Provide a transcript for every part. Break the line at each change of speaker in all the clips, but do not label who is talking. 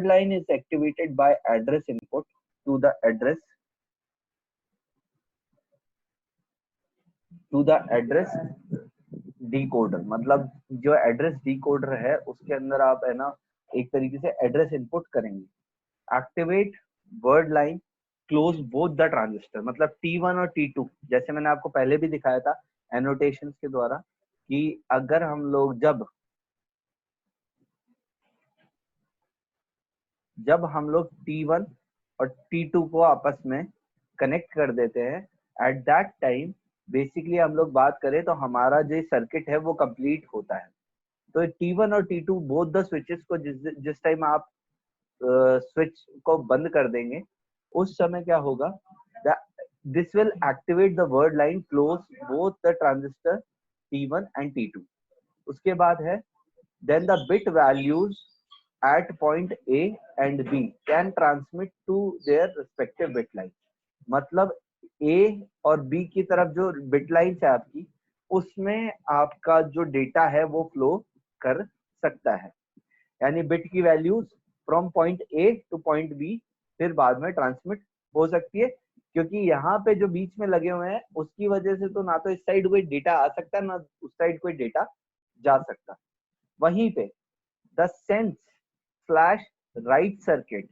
line is activated by address input to the address decoder. मतलब जो address decoder है उसके अंदर आप है ना एक तरीके से एड्रेस इनपुट करेंगे। Activate word line close both the transistor, मतलब T1 और T2 जैसे मैंने आपको पहले भी दिखाया था एनोटेशंस के द्वारा कि अगर हम लोग जब हम लोग T1 और T2 को आपस में कनेक्ट कर देते हैं, एट दैट टाइम बेसिकली हम लोग बात करें तो हमारा जो सर्किट है वो कंप्लीट होता है। तो T1 और T2 बोथ द स्विचेस को जिस टाइम आप स्विच को बंद कर देंगे उस समय क्या होगा, this will activate the word line close both the transistor T1 and T2। उसके बाद है then the bit values at point A and B can transmit to their respective bit line। मतलब A और B की तरफ जो bit line है आपकी उसमें आपका जो डेटा है वो फ्लो कर सकता है, यानी बिट की values from point A two point B फिर बाद में ट्रांसमिट हो सकती है, क्योंकि यहाँ पे जो बीच में लगे हुए हैं उसकी वजह से तो ना तो इस साइड कोई डेटा आ सकता है ना उस साइड कोई डेटा जा सकता। वहीं पे the sense slash write circuit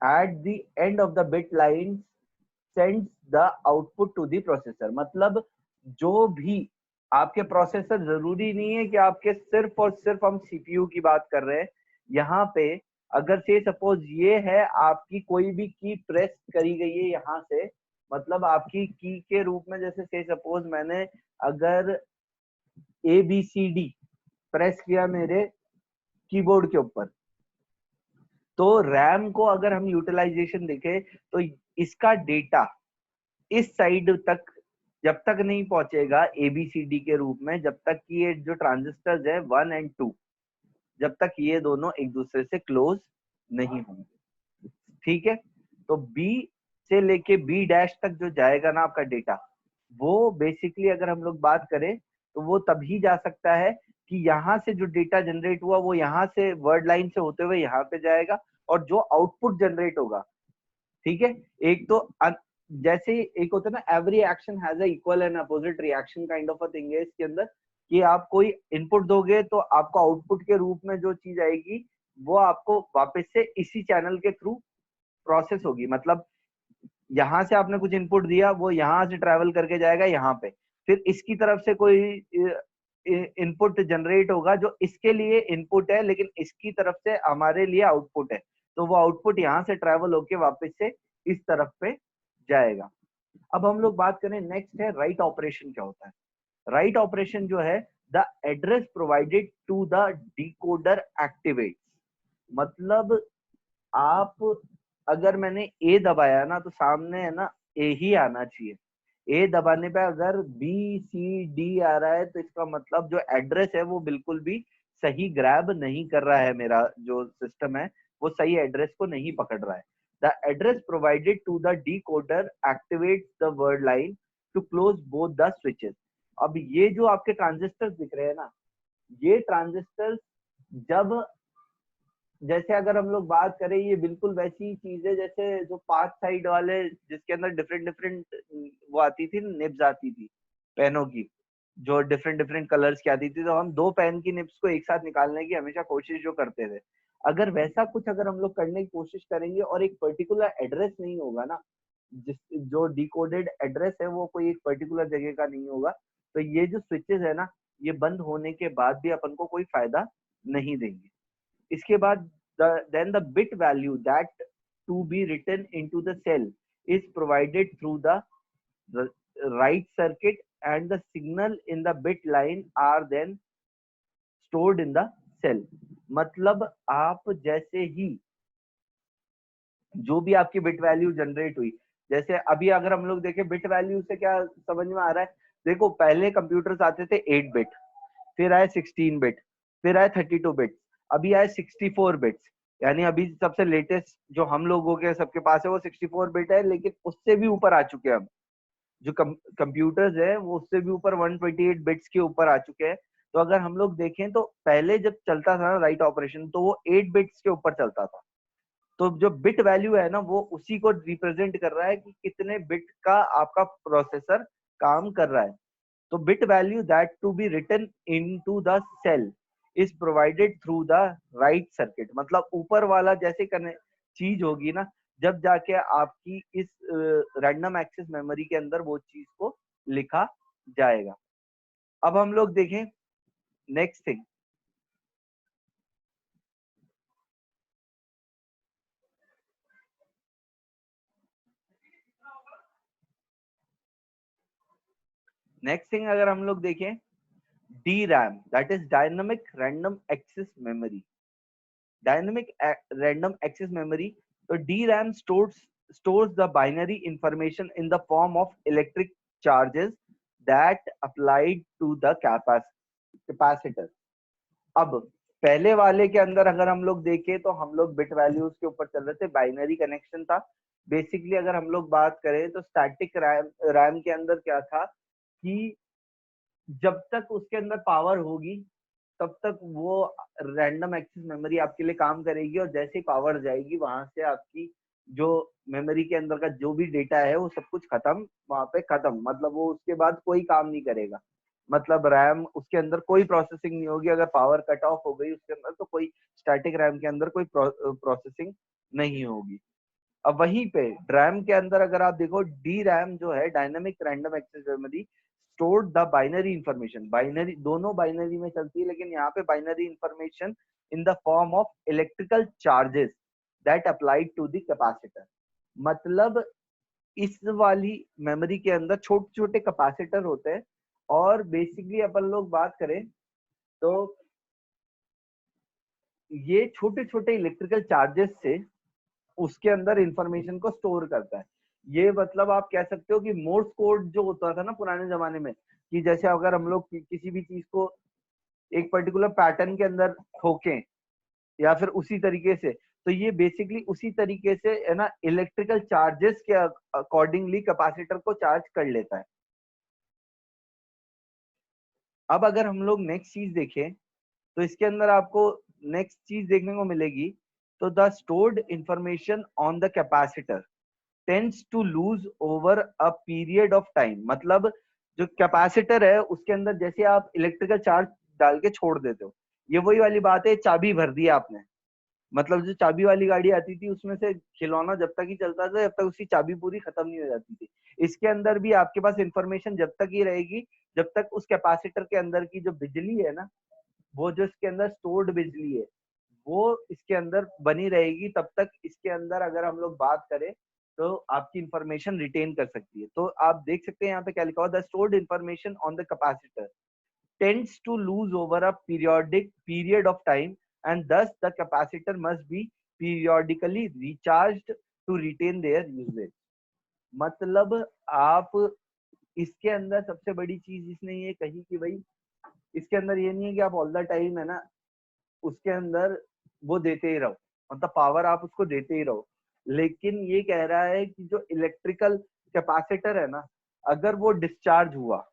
at the end of the bit line sends the output to the processor। मतलब जो भी आपके प्रोसेसर, जरूरी नहीं है कि आपके सिर्फ और सिर्फ हम सीपीयू की बात कर रहे हैं यहाँ पे। अगर से सपोज ये है आपकी कोई भी की प्रेस करी गई है यहाँ से, मतलब आपकी की के रूप में जैसे से सपोज मैंने अगर ABCD प्रेस किया मेरे कीबोर्ड के ऊपर, तो रैम को अगर हम यूटिलाइजेशन देखें तो इसका डेटा इस साइड तक जब तक नहीं पहुंचेगा ABCD के रूप में, जब तक कि ये जो ट्रांजिस्टर्स है 1 और 2 जब तक ये दोनों एक दूसरे से क्लोज नहीं होंगे, ठीक है। तो B से लेके B डैश तक जो जाएगा ना आपका डेटा, वो बेसिकली अगर हम लोग बात करें तो वो तभी जा सकता है कि यहाँ से जो डेटा जनरेट हुआ वो यहाँ से वर्ड लाइन से होते हुए यहाँ पे जाएगा, और जो आउटपुट जनरेट होगा, ठीक है। एक तो जैसे एक होता है ना every action has a equal and opposite reaction kind of a thing है इसके अंदर, कि आप कोई इनपुट दोगे तो आपको आउटपुट के रूप में जो चीज आएगी वो आपको वापस से इसी चैनल के थ्रू प्रोसेस होगी। मतलब यहाँ से आपने कुछ इनपुट दिया, वो यहाँ से ट्रेवल करके जाएगा यहाँ पे, फिर इसकी तरफ से कोई इनपुट जनरेट होगा जो इसके लिए इनपुट है लेकिन इसकी तरफ से हमारे लिए आउटपुट है, तो वो आउटपुट यहाँ से ट्रेवल होके वापस से इस तरफ पे जाएगा। अब हम लोग बात करें नेक्स्ट है राइट ऑपरेशन क्या होता है। राइट ऑपरेशन जो है the address provided to the decoder activates. मतलब आप अगर मैंने ए दबाया ना तो सामने है ना ए ही आना चाहिए। ए दबाने पे अगर BCD आ रहा है तो इसका मतलब जो एड्रेस है वो बिल्कुल भी सही ग्रैब नहीं कर रहा है, मेरा जो सिस्टम है वो सही एड्रेस को नहीं पकड़ रहा है। The address provided to the decoder activates the word line to close both the switches. अब ये जो आपके ट्रांजिस्टर्स दिख रहे हैं ना, ये ट्रांजिस्टर्स जब जैसे अगर हम लोग बात करें ये बिल्कुल वैसी चीज है जैसे जो 5 साइड वाले जिसके अंदर डिफरेंट डिफरेंट वो आती थी, निब्स आती थी पेनों की, जो डिफरेंट डिफरेंट कलर्स की आती थी, तो हम 2 पेन की निब्स को एक साथ निकालने की हमेशा कोशिश जो करते थे, अगर वैसा कुछ अगर हम लोग करने की कोशिश करेंगे और एक पर्टिकुलर एड्रेस नहीं होगा ना, जिस जो डिकोडेड एड्रेस है वो कोई एक पर्टिकुलर जगह का नहीं होगा, तो ये जो स्विचेस है ना ये बंद होने के बाद भी अपन को कोई फायदा नहीं देंगे। इसके बाद then the bit value that to be written into the cell is provided through the write circuit and the signal in the bit line are then stored in the cell। मतलब आप जैसे ही जो भी आपकी बिट वैल्यू जनरेट हुई, जैसे अभी अगर हम लोग देखें बिट वैल्यू से क्या समझ में आ रहा है, देखो पहले कंप्यूटर्स आते थे 8 बिट, फिर आए 16 बिट, फिर आए 32 बिट, अभी आए 64 बिट्स, यानी अभी सबसे लेटेस्ट जो हम लोगों के सबके पास है वो 64 बिट है, लेकिन उससे भी ऊपर आ चुके हैं अब जो कंप्यूटर्स है वो उससे भी ऊपर 128 बिट्स के ऊपर आ चुके हैं। तो अगर हम लोग देखें तो पहले जब चलता था ना राइट ऑपरेशन, तो वो 8 बिट्स के ऊपर चलता था। तो जो बिट वैल्यू है ना, वो उसी को रिप्रेजेंट कर रहा है कि कितने बिट का आपका प्रोसेसर काम कर रहा है। तो bit value that to be written into the cell is provided through the write circuit. मतलब ऊपर वाला जैसे चीज होगी ना, जब जाके आपकी इस रैंडम एक्सेस मेमोरी के अंदर वो चीज को लिखा जाएगा। अब हम लोग देखें नेक्स्ट थिंग। नेक्स्ट थिंग अगर हम लोग देखें, DRAM, that is dynamic random access memory. Dynamic random access memory. So DRAM stores the binary information in the form of electric charges that applied to the capacitor. अब पहले वाले के अंदर अगर हम लोग देखें तो हम लोग बिट वैल्यूज के ऊपर चल रहे थे, बाइनरी कनेक्शन था। बेसिकली अगर हम लोग बात करें तो स्टैटिक रैम के अंदर क्या था कि जब तक उसके अंदर पावर होगी तब तक वो रैंडम एक्सेस मेमोरी आपके लिए काम करेगी, और जैसे ही पावर जाएगी वहां से आपकी जो मेमोरी के अंदर का जो भी डेटा है वो सब कुछ खत्म, वहां पे खत्म। मतलब वो उसके बाद कोई काम नहीं करेगा। मतलब रैम उसके अंदर कोई प्रोसेसिंग नहीं होगी। अगर पावर कट ऑफ हो गई उसके अंदर तो कोई स्टैटिक रैम के अंदर कोई प्रोसेसिंग नहीं होगी। अब वहीं पे ड्रैम के अंदर अगर आप देखो, डी रैम जो है dynamic random access memory stored the binary information. Binary दोनों बाइनरी में चलती है, लेकिन यहाँ पे binary information in the form of electrical charges that applied to the capacitor. मतलब इस वाली मेमोरी के अंदर छोटे छोटे कैपेसिटर होते हैं, और बेसिकली अपन लोग बात करें तो ये छोटे छोटे इलेक्ट्रिकल चार्जेस से उसके अंदर इंफॉर्मेशन को स्टोर करता है। ये मतलब आप कह सकते हो कि मोर्स कोड जो होता था ना पुराने जमाने में, कि जैसे अगर हम लोग किसी भी चीज को एक पर्टिकुलर पैटर्न के अंदर ठोकें या फिर उसी तरीके से, तो ये बेसिकली उसी तरीके से है ना इलेक्ट्रिकल चार्जेस के अकॉर्डिंगली कैपेसिटर को चार्ज कर लेता है। अब अगर हम लोग नेक्स्ट चीज देखें तो इसके अंदर आपको नेक्स्ट चीज देखने को मिलेगी। तो the stored information on the capacitor tends to lose over a period of time. मतलब जो कैपेसिटर है उसके अंदर जैसे आप इलेक्ट्रिकल चार्ज डाल के छोड़ देते हो, ये वही वाली बात है, चाबी भर दी आपने। मतलब जो चाबी वाली गाड़ी आती थी उसमें से खिलौना जब तक ही चलता था जब तक उसकी चाबी पूरी खत्म नहीं हो जाती थी। इसके अंदर भी आपके पास इंफॉर्मेशन जब तक ही रहेगी जब तक उस कैपेसिटर के अंदर की जो बिजली है ना, वो जो इसके अंदर स्टोर्ड बिजली है वो इसके अंदर बनी रहेगी, तब तक इसके अंदर अगर हम लोग बात करें तो आपकी इंफॉर्मेशन रिटेन कर सकती है। तो आप देख सकते हैं यहाँ पे क्या लिखा हुआ, the stored information on the capacitor tends to lose over a periodic period of time, and thus the capacitor must be periodically recharged to retain their usage। मतलब आप इसके अंदर सबसे बड़ी चीज इसने ये कही कि भाई इसके अंदर ये नहीं है कि आप ऑल द टाइम है ना उसके अंदर वो देते ही रहो, मतलब पावर आप उसको देते ही रहो। लेकिन ये कह रहा है कि जो इलेक्ट्रिकल कैपेसिटर है ना, अगर वो डिस्चार्ज हुआ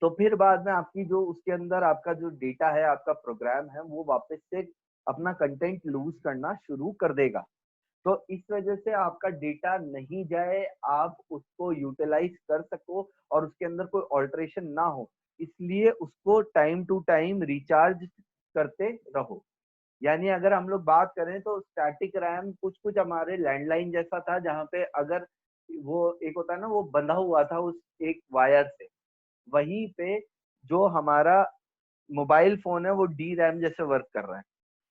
तो फिर बाद में आपकी जो उसके अंदर आपका जो डेटा है, आपका प्रोग्राम है, वो वापस से अपना कंटेंट लूज करना शुरू कर देगा। तो इस वजह से आपका डेटा नहीं जाए, आप उसको यूटिलाइज कर सको और उसके अंदर कोई ऑल्टरेशन ना हो, इसलिए उसको टाइम टू टाइम रिचार्ज करते रहो। यानी अगर हम लोग बात करें तो स्टैटिक रैम कुछ कुछ हमारे लैंडलाइन जैसा था, जहाँ पे अगर वो एक होता है ना वो बंधा हुआ था उस एक वायर से, वहीं पे जो हमारा मोबाइल फोन है वो डी रैम जैसे वर्क कर रहा है।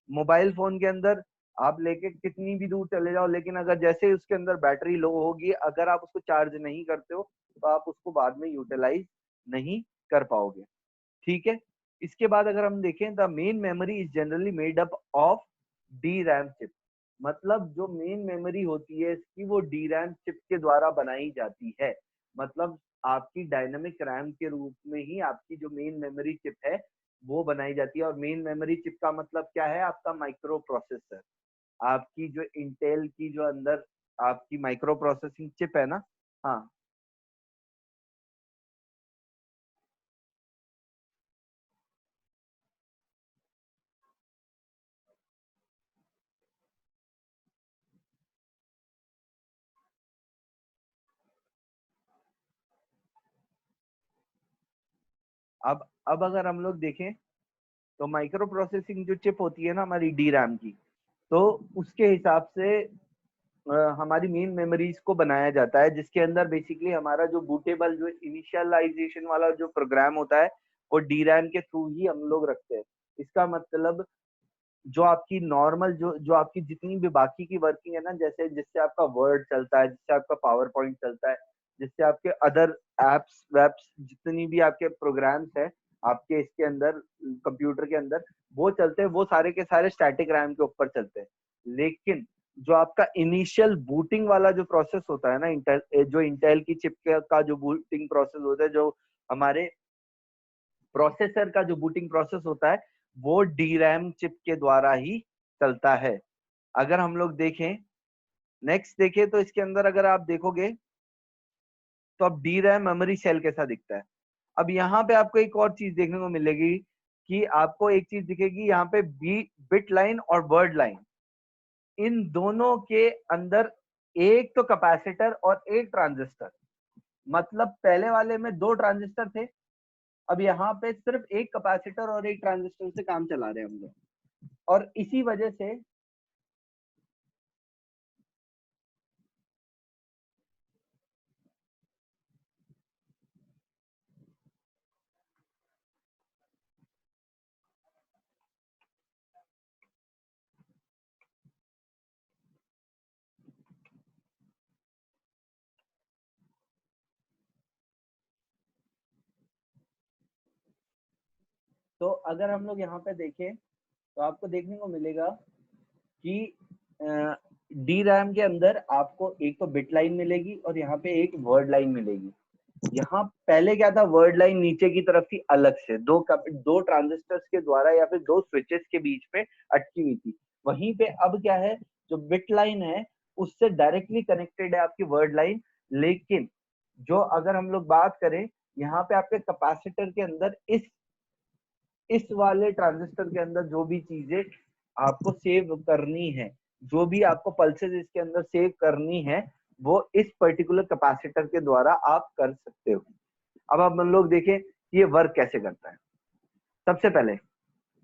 मोबाइल फोन के अंदर आप लेके कितनी भी दूर चले जाओ, लेकिन अगर जैसे उसके अंदर बैटरी लो होगी, अगर आप उसको चार्ज नहीं करते हो तो आप उसको बाद में यूटिलाइज नहीं कर पाओगे। ठीक है। इसके बाद अगर हम देखें, the main memory is generally made up of D RAM chip. मतलब जो मेन मेमोरी होती है इसकी वो डी रैम चिप के द्वारा बनाई जाती है। मतलब आपकी डायनेमिक रैम के रूप में ही आपकी जो मेन मेमोरी चिप है वो बनाई जाती है। और मेन मेमोरी चिप का मतलब क्या है, आपका माइक्रो प्रोसेसर। आपकी जो इंटेल की जो अंदर आपकी माइक्रो प्रोसेसिंग चिप है ना। हाँ अब अगर हम लोग देखें तो माइक्रो प्रोसेसिंग जो चिप होती है ना हमारी डी रैम की, तो उसके हिसाब से हमारी मेन मेमोरीज को बनाया जाता है, जिसके अंदर बेसिकली हमारा जो बूटेबल जो इनिशियलाइजेशन वाला जो प्रोग्राम होता है वो डी रैम के थ्रू ही हम लोग रखते हैं। इसका मतलब जो आपकी नॉर्मल जो जो आपकी जितनी भी बाकी की वर्किंग है ना, जैसे जिससे आपका वर्ड चलता है, जिससे आपका पावर पॉइंट चलता है, जिससे आपके अदर एप्स वेब्स जितनी भी आपके प्रोग्राम्स है आपके इसके अंदर कंप्यूटर के अंदर वो चलते हैं, वो सारे के सारे स्टैटिक रैम के ऊपर चलते हैं। लेकिन जो आपका इनिशियल बूटिंग वाला जो प्रोसेस होता है ना, इंटेल की चिप का जो बूटिंग प्रोसेस होता है, जो हमारे प्रोसेसर का जो बूटिंग प्रोसेस होता है, वो डी रैम चिप के द्वारा ही चलता है। अगर हम लोग देखें, नेक्स्ट देखें तो इसके अंदर अगर आप देखोगे तो अब डी रैम मेमोरी सेल कैसा दिखता है। अब यहाँ पे आपको एक और चीज देखने को मिलेगी कि आपको एक चीज दिखेगी यहाँ पे बिट लाइन और वर्ड लाइन, इन दोनों के अंदर एक तो कैपेसिटर और एक ट्रांजिस्टर। मतलब पहले वाले में दो ट्रांजिस्टर थे, अब यहाँ पे सिर्फ एक कैपेसिटर और एक ट्रांजिस्टर से काम चला रहे हैं हम लोग। और इसी वजह से तो अगर हम लोग यहाँ पे देखें तो आपको देखने को मिलेगा कि डी रैम के अंदर आपको एक तो बिट लाइन मिलेगी और यहाँ पे एक वर्ड लाइन मिलेगी। यहाँ पहले क्या था, वर्ड लाइन नीचे की तरफ थी अलग से, दो ट्रांजिस्टर्स के द्वारा या फिर दो स्विचेस के बीच पे अटकी हुई थी। वहीं पे अब क्या है, जो बिट लाइन है उससे डायरेक्टली कनेक्टेड है आपकी वर्ड लाइन। लेकिन जो अगर हम लोग बात करें यहाँ पे आपके कैपेसिटर के अंदर इस वाले ट्रांजिस्टर के अंदर जो भी चीजें आपको सेव करनी है, जो भी आपको पल्सेस इसके अंदर सेव करनी है, वो इस पर्टिकुलर कैपेसिटर के द्वारा आप कर सकते हो। अब हम लोग देखें कि ये वर्क कैसे करता है। सबसे पहले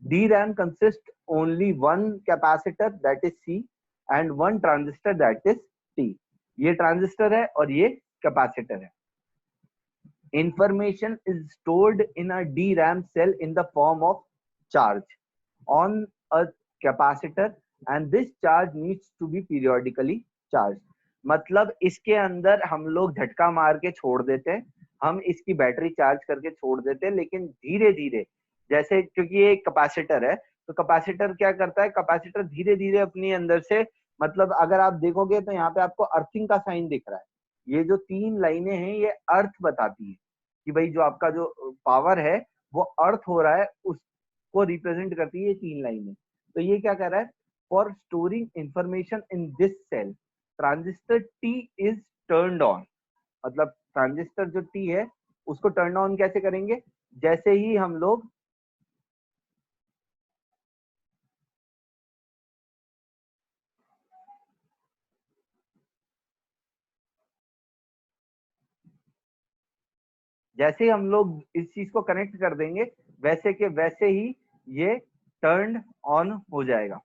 DRAM consists only one capacitor that is C and one transistor that is T। ये ट्रांजिस्टर है और ये कैपेसिटर है। Information is stored in a DRAM cell in the form of charge on a capacitor and this charge needs to be periodically charged। मतलब इसके अंदर हम लोग झटका मार के छोड़ देते हैं, हम इसकी बैटरी चार्ज करके छोड़ देते हैं, लेकिन धीरे धीरे, जैसे क्योंकि ये एक कैपेसिटर है तो कैपेसिटर क्या करता है, कैपेसिटर धीरे धीरे अपनी अंदर से, मतलब अगर आप देखोगे तो यहाँ पे आपको अर्थिंग का साइन दिख रहा है। ये जो तीन लाइनें हैं ये अर्थ बताती है कि भाई जो आपका जो पावर है वो अर्थ हो रहा है, उसको रिप्रेजेंट करती है ये तीन लाइनें। तो ये क्या कर रहा है, for storing information in this cell transistor T is turned on. मतलब ट्रांजिस्टर जो टी है उसको टर्न ऑन कैसे करेंगे, जैसे ही हम लोग इस चीज को कनेक्ट कर देंगे, वैसे के वैसे ही ये टर्न ऑन हो जाएगा।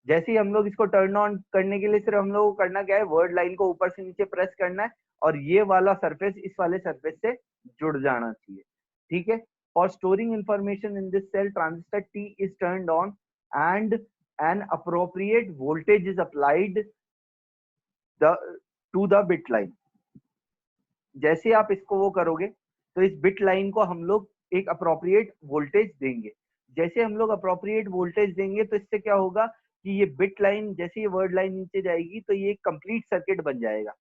जैसे ही हम लोग इसको टर्न ऑन करने के लिए सिर्फ हम लोग को करना क्या है, वर्ड लाइन को ऊपर से नीचे प्रेस करना है और ये वाला सरफेस इस वाले सरफेस से जुड़ जाना चाहिए। ठीक है। For storing information in this cell transistor T is turned on and an appropriate voltage is applied the to the bit line. जैसे आप इसको वो करोगे तो इस बिट लाइन को हम लोग एक अप्रोप्रिएट वोल्टेज देंगे। जैसे हम लोग अप्रोप्रिएट वोल्टेज देंगे तो इससे क्या होगा कि ये बिट लाइन, जैसे ये वर्ड लाइन नीचे जाएगी तो ये कंप्लीट सर्किट बन जाएगा।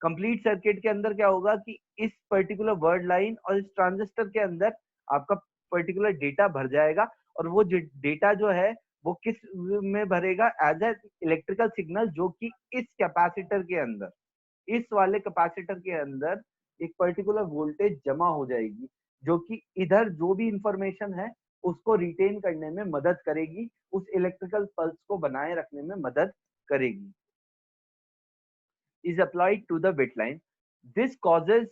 कंप्लीट सर्किट के अंदर क्या होगा कि इस पर्टिकुलर वर्ड लाइन और इस ट्रांजिस्टर के अंदर आपका पर्टिकुलर डेटा भर जाएगा और वो डेटा जो है वो किस में भरेगा, एज ए इलेक्ट्रिकल सिग्नल, जो कि इस कैपेसिटर के अंदर, इस वाले कैपेसिटर के अंदर एक पर्टिकुलर वोल्टेज जमा हो जाएगी, जो कि इधर जो भी इंफॉर्मेशन है उसको रिटेन करने में मदद करेगी, उस इलेक्ट्रिकल पल्स को बनाए रखने में मदद करेगी। is applied to the bit line. This causes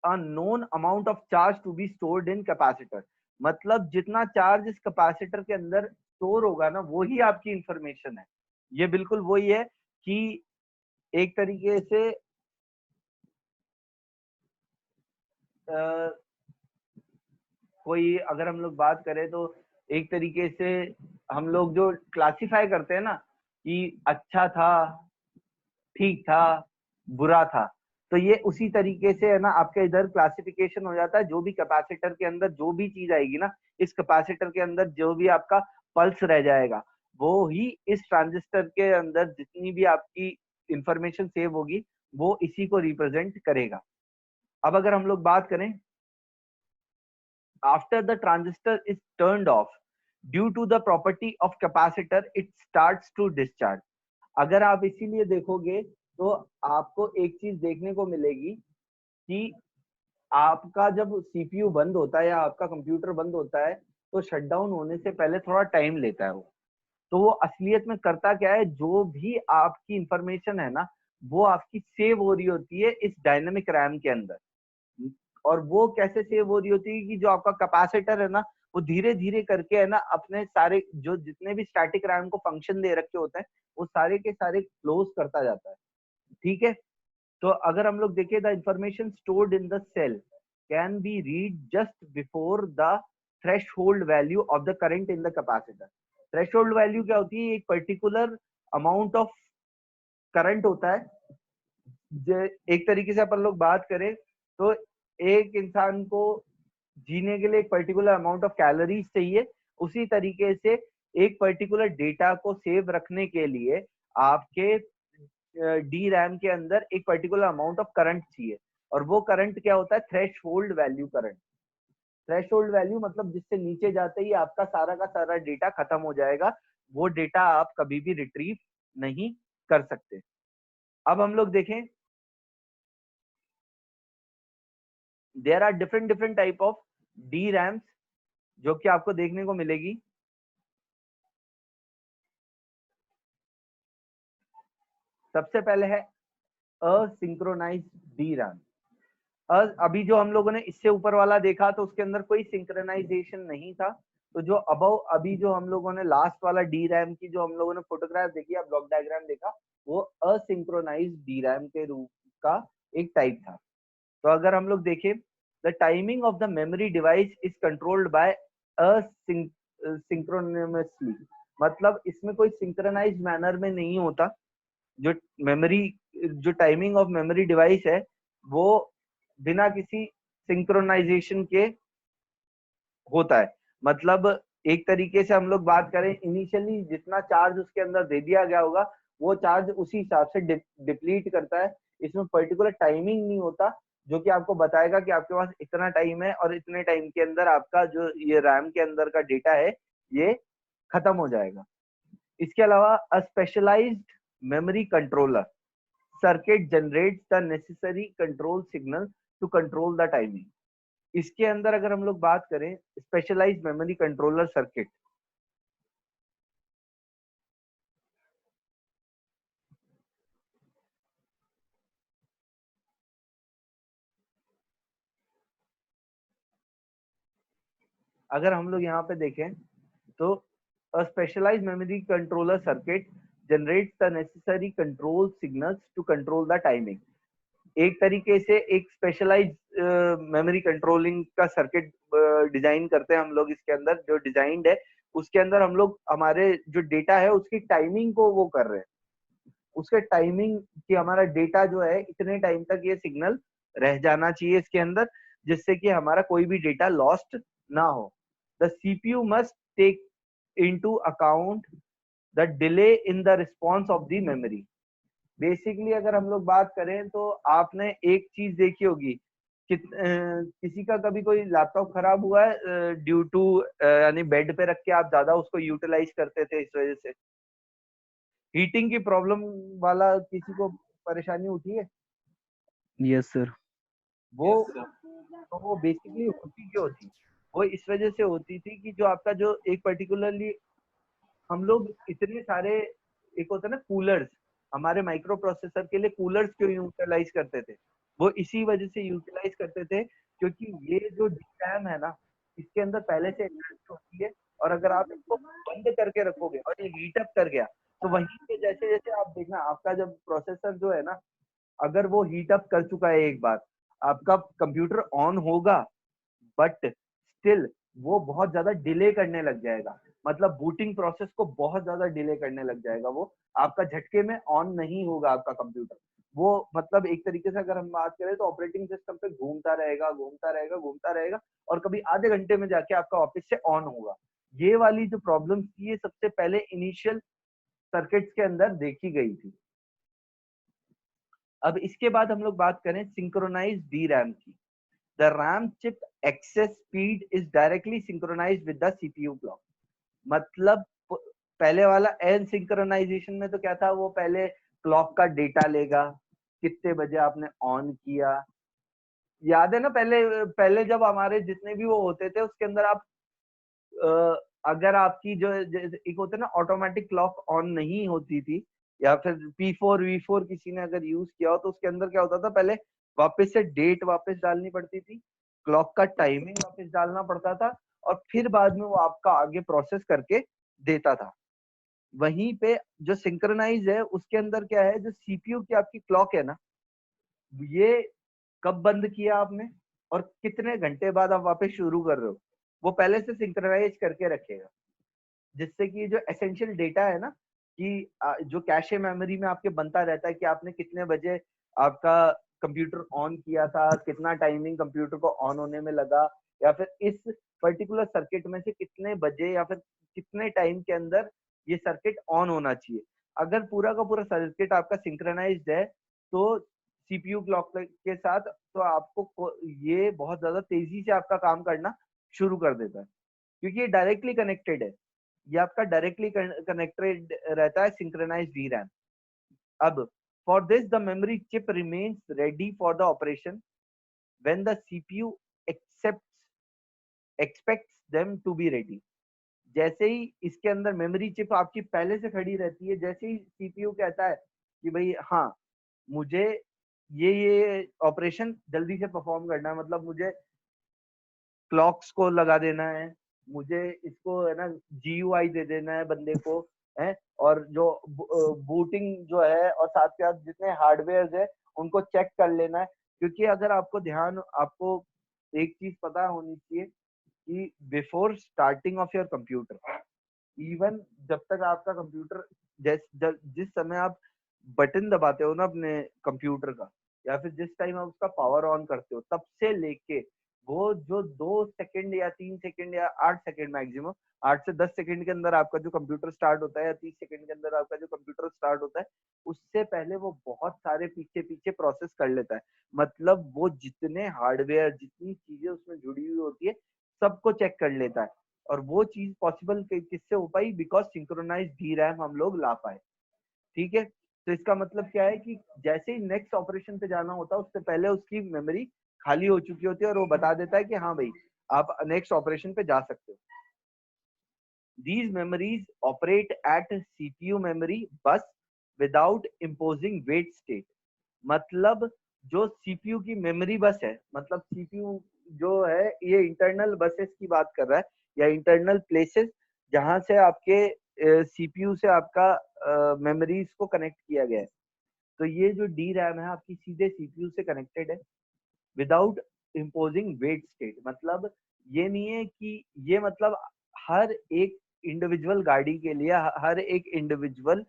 a known amount of charge to be stored in capacitor. मतलब जितना चार्ज इस कैपेसिटर के अंदर स्टोर होगा ना, वो ही आपकी इंफॉर्मेशन है। ये बिल्कुल वही है कि एक तरीके से कोई अगर हम लोग बात करें तो एक तरीके से हम लोग जो क्लासिफाई करते हैं ना कि अच्छा था, ठीक था, बुरा था, तो ये उसी तरीके से है ना आपके इधर क्लासिफिकेशन हो जाता है। जो भी कैपेसिटर के अंदर जो भी चीज आएगी ना, इस कैपेसिटर के अंदर जो भी आपका पल्स रह जाएगा, वो ही इस ट्रांजिस्टर के अंदर जितनी भी आपकी इंफॉर्मेशन सेव होगी, वो इसी को रिप्रेजेंट करेगा। अब अगर हम लोग बात करें, after the transistor is turned off due to the property of capacitor, it starts to discharge. अगर आप इसीलिए देखोगे तो आपको एक चीज देखने को मिलेगी कि आपका जब सीपीयू बंद होता है या आपका कंप्यूटर बंद होता है, तो शटडाउन होने से पहले थोड़ा टाइम लेता है वो। तो वो असलियत में करता क्या है, जो भी आपकी इंफॉर्मेशन है ना, वो आपकी सेव हो रही होती है इस डायनेमिक रैम के अंदर। और वो कैसे सेव हो रही होती है कि जो आपका कैपेसिटर है ना, वो धीरे धीरे करके है ना अपने सारे जो जितने भी स्टैटिक रैम को फंक्शन दे रखे होते हैं, वो सारे के सारे क्लोज करता जाता है। ठीक है, तो अगर हम लोग देखें, the information stored in the cell can be read just before the threshold value of the current in the capacitor. Threshold value क्या होती है? एक पर्टिकुलर अमाउंट ऑफ करंट होता है। एक तरीके से अपन लोग बात करें तो एक इंसान को जीने के लिए एक पर्टिकुलर अमाउंट ऑफ कैलोरीज चाहिए, उसी तरीके से एक पर्टिकुलर डेटा को सेव रखने के लिए आपके डी रैम के अंदर एक पर्टिकुलर अमाउंट ऑफ करंट चाहिए। और वो करंट क्या होता है? Threshold value current. Threshold value मतलब जिससे नीचे जाते ही आपका सारा का सारा डेटा खत्म हो जाएगा, वो डेटा आप कभी भी रिट्रीव नहीं कर सकते। अब हम लोग देखें, there are different different type of D RAMs जो कि आपको देखने को मिलेगी। सबसे पहले है असिंक्रोनाइज्ड डी रैम। अभी जो हम लोगों ने इससे ऊपर वाला देखा तो उसके अंदर कोई सिंक्रोनाइजेशन नहीं था। तो जो अबव अभी जो हम लोगों ने लास्ट वाला डी रैम की जो हम लोगों ने फोटोग्राफ देखी या ब्लॉक डायग्राम देखा, वो असिंक्रोनाइज्ड डी रैम के रूप का एक टाइप था। तो अगर हम लोग देखें, the timing of the memory device is controlled by synchronously. मतलब इसमें कोई सिंक्रोनाइज्ड मैनर में नहीं होता। जो मेमोरी जो टाइमिंग ऑफ मेमोरी डिवाइस है, वो बिना किसी सिंक्रोनाइजेशन के होता है। मतलब एक तरीके से हम लोग बात करें, इनिशियली जितना चार्ज उसके अंदर दे दिया गया होगा, वो चार्ज उसी हिसाब से डिप्लीट करता है। इसमें पर्टिकुलर टाइमिंग नहीं होता जो कि आपको बताएगा कि आपके पास इतना टाइम है और इतने टाइम के अंदर आपका जो ये रैम के अंदर का डेटा है ये खत्म हो जाएगा। इसके अलावा a specialised memory controller circuit generates the necessary control signal to control the timing. इसके अंदर अगर हम लोग बात करें स्पेशलाइज्ड मेमोरी कंट्रोलर सर्किट, अगर हम लोग यहाँ पे देखें तो a specialized memory controller circuit generates the necessary control signals to control the timing। एक तरीके से एक स्पेशलाइज मेमोरी कंट्रोलिंग का सर्किट डिजाइन करते हैं हम लोग। इसके अंदर जो डिजाइंड है उसके अंदर हम लोग हमारे जो डेटा है उसकी टाइमिंग को वो कर रहे हैं, उसके टाइमिंग की हमारा डेटा जो है इतने टाइम तक ये सिग्नल रह जाना चाहिए इसके अंदर, जिससे कि हमारा कोई भी डेटा लॉस्ट ना हो। The CPU must take into account the delay in the response of the memory. Basically अगर हम लोग बात करें तो आपने एक चीज देखी होगी कि किसी का कभी कोई लैपटॉप खराब हुआ है ड्यू टू यानी बेड पे रख के आप ज्यादा उसको यूटिलाइज करते थे, इस वजह से हीटिंग की प्रॉब्लम वाला किसी को परेशानी उठी है?
Yes sir.
वो तो वो बेसिकली होती क्यों थी? वो इस वजह से होती थी कि जो आपका जो एक पर्टिकुलरली हम लोग इतने सारे एक होता है ना कूलर्स, हमारे माइक्रो प्रोसेसर के लिए कूलर्स क्यों यूटिलाइज करते थे? वो इसी वजह से यूटिलाइज करते थे, क्योंकि ये जो DRAM है ना, इसके अंदर पहले से एनर्जी होती है, और अगर आप इसको बंद करके रखोगे और ये हीट अप कर गया, तो वहीं पे जैसे जैसे आप देखना, आपका जब प्रोसेसर जो है ना, अगर वो हीट अप कर चुका है एक बार, आपका कंप्यूटर ऑन होगा, बट स्टिल वो बहुत ज्यादा डिले करने लग जाएगा, मतलब बूटिंग प्रोसेस को बहुत ज्यादा डिले करने लग जाएगा, वो आपका झटके में ऑन नहीं होगा आपका कंप्यूटर। वो मतलब एक तरीके से अगर हम बात करें तो ऑपरेटिंग सिस्टम पे घूमता रहेगा, घूमता रहेगा, घूमता रहेगा, और कभी आधे घंटे में जाके आपका वापस से ऑन होगा। ये वाली जो प्रॉब्लम थी, ये सबसे पहले इनिशियल सर्किट्स के अंदर देखी गई थी। अब इसके बाद हम लोग बात करें सिंक्रोनाइज DRAM की। The RAM chip access speed is directly synchronized with the CPU clock. मतलब पहले वाला एन सिंक्रोनाइजेशन में तो क्या था, वो पहले क्लॉक का डेटा लेगा, कितने बजे आपने ऑन किया, याद है ना, पहले पहले जब हमारे जितने भी वो होते थे उसके अंदर आप अगर आपकी जो एक होता है ना ऑटोमेटिक क्लॉक ऑन नहीं होती थी, या फिर P4 V4 किसी ने अगर यूज किया हो, तो उसके अंदर क्या होता था, पहले वापस से डेट वापस डालनी पड़ती थी, क्लॉक का टाइमिंग वापस डालना पड़ता था, और फिर बाद में वो आपका आगे प्रोसेस करके देता था। वहीं पे जो सिंक्रोनाइज है उसके अंदर क्या है, जो सीपीयू की आपकी क्लॉक है ना, ये कब बंद किया आपने और कितने घंटे बाद आप वापस शुरू कर रहे हो, वो पहले से सिंक्रोनाइज करके रखेगा, जिससे कि जो एसेंशियल डेटा है ना, कि जो कैशे मेमोरी में आपके बनता रहता है कि आपने कितने बजे आपका कंप्यूटर ऑन किया था, कितना टाइमिंग कंप्यूटर को ऑन होने में लगा, या फिर इस पर्टिकुलर सर्किट में से कितने बजे या फिर कितने टाइम के अंदर ये सर्किट ऑन होना चाहिए। अगर पूरा का पूरा सर्किट आपका सिंक्रोनाइज्ड है, तो सीपीयू क्लॉक के साथ, तो आपको ये बहुत ज्यादा तेजी से आपका काम करना शुरू कर देता है, क्योंकि ये डायरेक्टली कनेक्टेड है, ये आपका डायरेक्टली कनेक्टेड रहता है सिंक्रोनाइज DRAM। अब for this the memory chip remains ready for the operation when the CPU expects them to be ready. जैसे ही इसके अंदर मेमोरी चिप आपकी पहले से खड़ी रहती है, जैसे ही सीपीयू कहता है कि भाई हाँ, मुझे ये ऑपरेशन जल्दी से परफॉर्म करना है, मतलब मुझे क्लॉक्स को लगा देना है, मुझे इसको है ना GUI दे देना है बंदे को, है, और जो बूटिंग जो है और साथ के साथ जितने हार्डवेयर है उनको चेक कर लेना है। क्योंकि अगर आपको एक चीज पता होनी चाहिए कि before starting of your computer, even जब तक आपका कंप्यूटर जिस समय आप बटन दबाते हो ना अपने कंप्यूटर का, या फिर जिस टाइम आप उसका पावर ऑन करते हो, तब से लेके वो जो 2 सेकंड या 3 सेकंड या 8 सेकंड, मैक्सिमम 8 से 10 सेकंड के अंदर आपका जो कंप्यूटर स्टार्ट होता है, या 30 सेकंड के अंदर आपका जो कंप्यूटर स्टार्ट होता है, उससे पहले वो बहुत सारे पीछे पीछे प्रोसेस कर लेता है। मतलब वो जितने हार्डवेयर, जितनी चीजें उसमें जुड़ी हुई होती है, सबको चेक कर लेता है। और वो चीज पॉसिबल किससे हो पाई, बिकॉज सिंक्रोनाइज DRAM हम लोग ला पाए। ठीक है, तो इसका मतलब क्या है कि जैसे ही नेक्स्ट ऑपरेशन पे जाना होता है, उससे पहले उसकी मेमोरी खाली हो चुकी होती है, और वो बता देता है कि हाँ भाई, आप नेक्स्ट ऑपरेशन पे जा सकते हो। These memories operate at CPU memory bus without imposing weight state। मतलब जो सीपीयू की मेमोरी बस है, मतलब सीपीयू जो है ये इंटरनल बसेस की बात कर रहा है, या इंटरनल प्लेसेस जहां से आपके सीपीयू से आपका मेमोरीज को कनेक्ट किया गया है। तो ये जो DRAM है आपकी सीधे सीपीयू से कनेक्टेड है विदाउट इम्पोजिंग वेट स्टेट। मतलब ये नहीं है कि ये मतलब हर एक इंडिविजुअल गाड़ी के लिए, हर एक इंडिविजुअल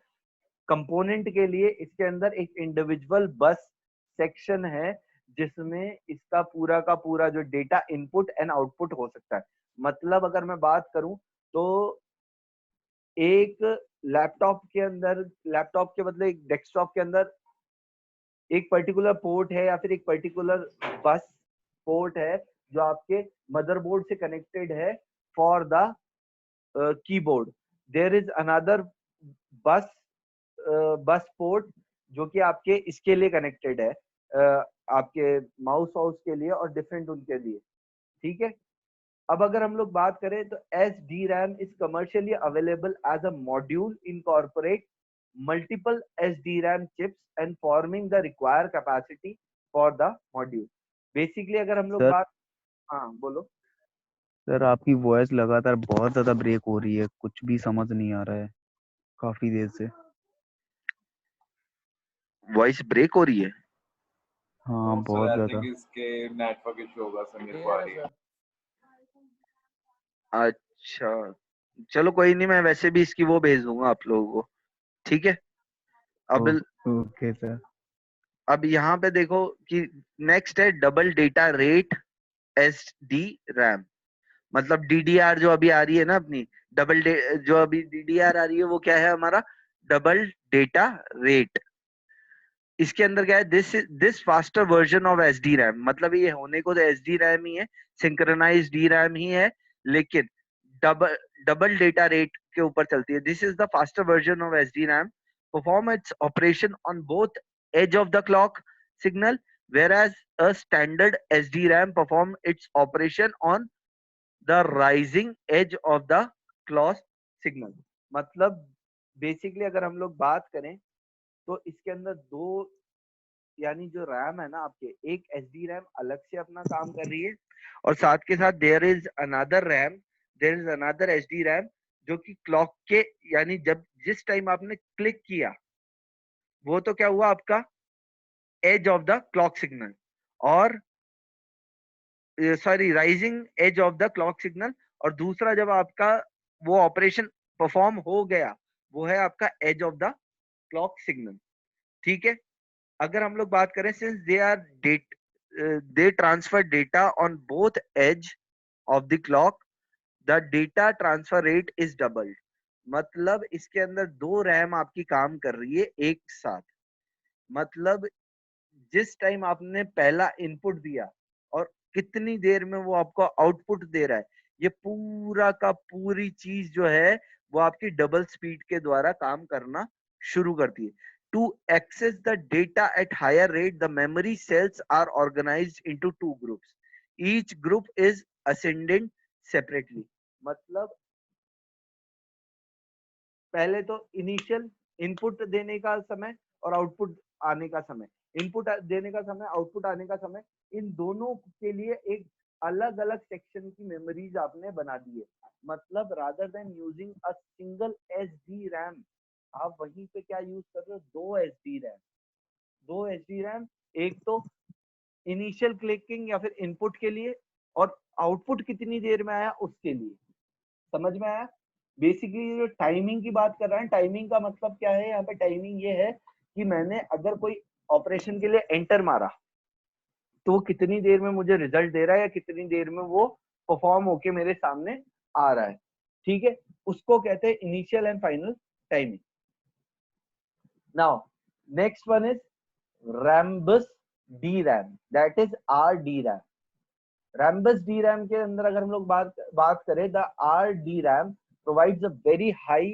कंपोनेंट के लिए इसके अंदर एक इंडिविजुअल बस सेक्शन है, जिसमें इसका पूरा का पूरा जो डेटा इनपुट एंड आउटपुट हो सकता है। मतलब अगर मैं बात करूं तो एक लैपटॉप के बदले एक डेस्कटॉप के अंदर एक पर्टिकुलर पोर्ट है, या फिर एक पर्टिकुलर बस पोर्ट है जो आपके मदरबोर्ड से कनेक्टेड है for the keyboard. There is another bus bus port जो कि आपके इसके लिए कनेक्टेड है, आपके माउस के लिए, और डिफरेंट उनके लिए। ठीक है, अब अगर हम लोग बात करें तो SDRAM is commercially available as a module incorporate multiple SDRAM chips and forming the required capacity for the module. Basically अगर हम लोग
सर
बात, हाँ बोलो।
सर आपकी वॉइस लगातार बहुत ज्यादा ब्रेक हो रही है, कुछ भी समझ नहीं आ रहा है काफी देर से।
वॉइस ब्रेक हो रही है।
हाँ
सर
बहुत
आई
ज्यादा।
थिंक इसके नेटवर्क इशू होगा सर, मेरे को आ रही है।
अच्छा चलो कोई नहीं, मैं वैसे भी इसकी वो भेज दूंगा आप लोगों को, ठीक है। अब
ओके सर।
अब यहाँ पे देखो कि नेक्स्ट है double data rate S D RAM. मतलब डीडीआर जो अभी आ रही है ना अपनी, जो अभी डीडीआर आ रही है वो क्या है हमारा, डबल डेटा रेट। इसके अंदर क्या है, this faster version of S D RAM, मतलब ये होने को तो एस डी रैम ही है, सिंक्रोनाइज डी रैम ही है, लेकिन डबल डबल डेटा रेट के ऊपर चलती है। This is the faster version of S D RAM, perform its operation on both edge of the clock signal, whereas a standard SD RAM perform its operation on the rising edge of the clock
signal. मतलब basically अगर हम लोग बात करें तो इसके अंदर दो, यानी जो रैम है ना आपके, एक एसडी रैम अलग से अपना काम कर रही है,
और साथ के साथ there is another SD RAM जो कि क्लॉक के, यानी जब जिस टाइम आपने क्लिक किया वो तो क्या हुआ आपका edge of the clock signal, और sorry rising edge of the clock signal, और दूसरा जब आपका वो ऑपरेशन परफॉर्म हो गया वो है आपका edge of the clock signal, ठीक है। अगर हम लोग बात करें, since they transfer data on both edge of the clock, the data transfer rate is doubled. मतलब इसके अंदर दो रैम आपकी काम कर रही है एक साथ। मतलब जिस टाइम आपने पहला इनपुट दिया और कितनी देर में वो आपको आउटपुट दे रहा है, ये पूरा का पूरी चीज जो है वो आपकी डबल स्पीड के द्वारा काम करना शुरू करती है। To access the data at higher rate, the memory cells are organised into two groups, each group is ascendant separately. मतलब पहले तो इनिशियल इनपुट देने का समय और आउटपुट आने का समय, इनपुट देने का समय, आउटपुट आने का समय, इन दोनों के लिए एक अलग अलग सेक्शन की मेमोरीज आपने बना दी है। मतलब rather than using a single S D RAM, आप वहीं पे क्या यूज कर रहे हो, दो एस डी रैम। दो एस डी रैम, एक तो इनिशियल क्लिकिंग या फिर इनपुट के लिए, और आउटपुट कितनी देर में आया उसके लिए। समझ में आया? बेसिकली जो टाइमिंग की बात कर रहे हैं, टाइमिंग का मतलब क्या है यहाँ पे, टाइमिंग ये है कि मैंने अगर कोई ऑपरेशन के लिए एंटर मारा तो कितनी देर में मुझे रिजल्ट दे रहा है, या कितनी देर में वो परफॉर्म होके मेरे सामने आ रहा है, ठीक है। उसको कहते हैं initial and final timing. Now next one is रैम्बस D RAM, that is R D RAM. रैम्बस D RAM के अंदर अगर हम लोग बात करें, the R D RAM provides a very high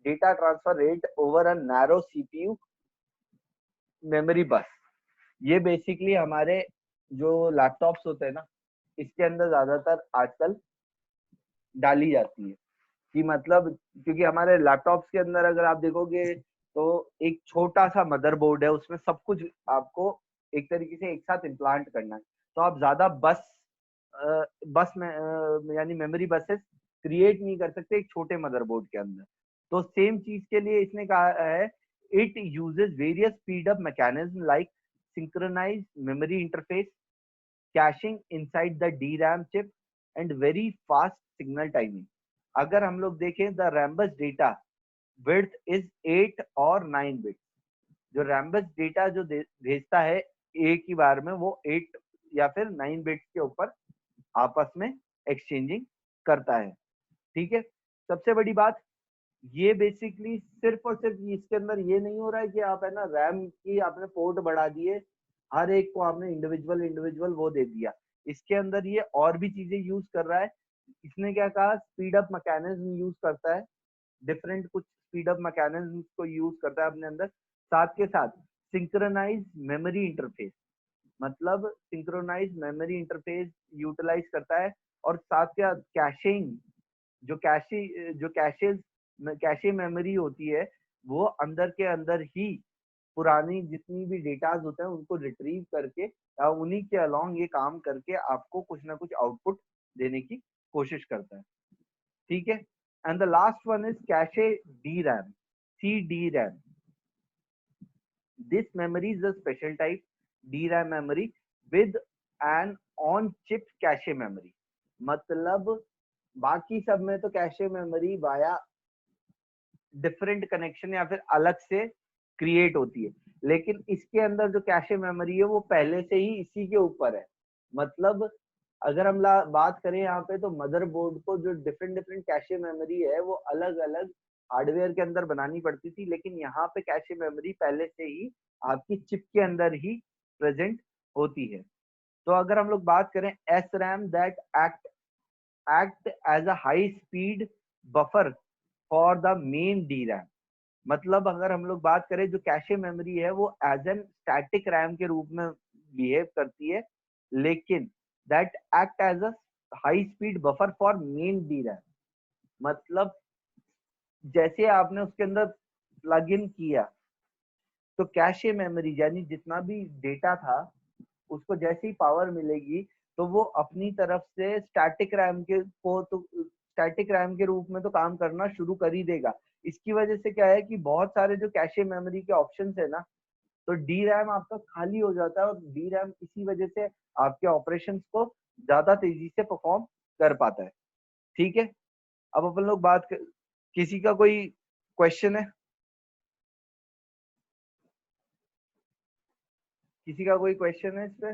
data transfer rate over a narrow CPU memory bus। ये basically हमारे जो लैपटॉप्स होते हैं ना, इसके अंदर ज्यादातर आजकल डाली जाती है, कि मतलब क्योंकि हमारे लैपटॉप्स के अंदर अगर आप देखोगे तो एक छोटा सा मदरबोर्ड है, उसमें सब कुछ आपको एक तरीके से एक साथ इम्प्लांट करना है, तो आप ज्यादा बस में यानी मेमोरी बसेस क्रिएट नहीं कर सकते एक छोटे मदरबोर्ड के अंदर। तो सेम चीज के लिए इसने कहा है, it uses various speed up mechanism like synchronize memory interface, caching inside the D RAM chip, and very fast signal timing. अगर हम लोग देखें, the Rambus data width is 8 और 9 बिट। जो रैम्बस डेटा जो भेजता है एक ही बार में, वो 8 या फिर 9 बिट्स के ऊपर आपस में एक्सचेंजिंग करता है, ठीक है। सबसे बड़ी बात ये बेसिकली सिर्फ और सिर्फ इसके अंदर ये नहीं हो रहा है कि आप है ना रैम की आपने पोर्ट बढ़ा दिए, हर एक को आपने इंडिविजुअल इंडिविजुअल वो दे दिया। इसके अंदर ये और भी चीजें यूज कर रहा है। इसने क्या कहा, स्पीड अप मैकेनिज्म यूज करता है, डिफरेंट कुछ स्पीड अप मैकेनिज्म को यूज करता है अपने अंदर। साथ के साथ सिंक्रोनाइज मेमोरी इंटरफेस, मतलब सिंक्रोनाइज मेमोरी इंटरफेस यूटिलाइज करता है। और साथ के कैशिंग, जो कैशे मेमोरी होती है वो अंदर के अंदर ही पुरानी जितनी भी डेटाज होते हैं उनको रिट्रीव करके या उन्हीं के अलोंग ये काम करके आपको कुछ ना कुछ आउटपुट देने की कोशिश करता है, ठीक है। And the last one is cache D RAM, CDRAM. This memory is a special type DRAM memory with an on-chip cache memory. मतलब बाकी सब में तो cache memory via different connection या फिर अलग से क्रिएट होती है, लेकिन इसके अंदर जो कैशे मेमोरी है वो पहले से ही इसी के ऊपर है। मतलब अगर हम बात करें यहाँ पे तो मदरबोर्ड को जो डिफरेंट डिफरेंट कैशे मेमोरी है वो अलग अलग हार्डवेयर के अंदर बनानी पड़ती थी, लेकिन यहाँ पे कैशे मेमोरी पहले से ही आपकी चिप के अंदर ही प्रेजेंट होती है। तो अगर हम लोग बात करें SRAM that act as a high speed buffer for the main DRAM। मतलब अगर हम लोग बात करें जो कैशे मेमोरी है वो एज एन स्टैटिक रैम के रूप में बिहेव करती है, लेकिन that act as a high speed buffer for main DRAM। मतलब जैसे आपने उसके अंदर प्लग इन किया तो कैशे मेमोरी यानी जितना भी डेटा था उसको जैसे ही पावर मिलेगी तो वो अपनी तरफ से स्टैटिक रैम के रूप में तो काम करना शुरू कर ही देगा। इसकी वजह से क्या है कि बहुत सारे जो कैशे मेमोरी के ऑप्शंस है ना, तो डी रैम आपका खाली हो जाता है और डी रैम इसी वजह से आपके ऑपरेशंस को ज्यादा तेजी से परफॉर्म कर पाता है, ठीक है। अब अपन लोग किसी का कोई क्वेश्चन है? किसी का कोई क्वेश्चन है इस पे?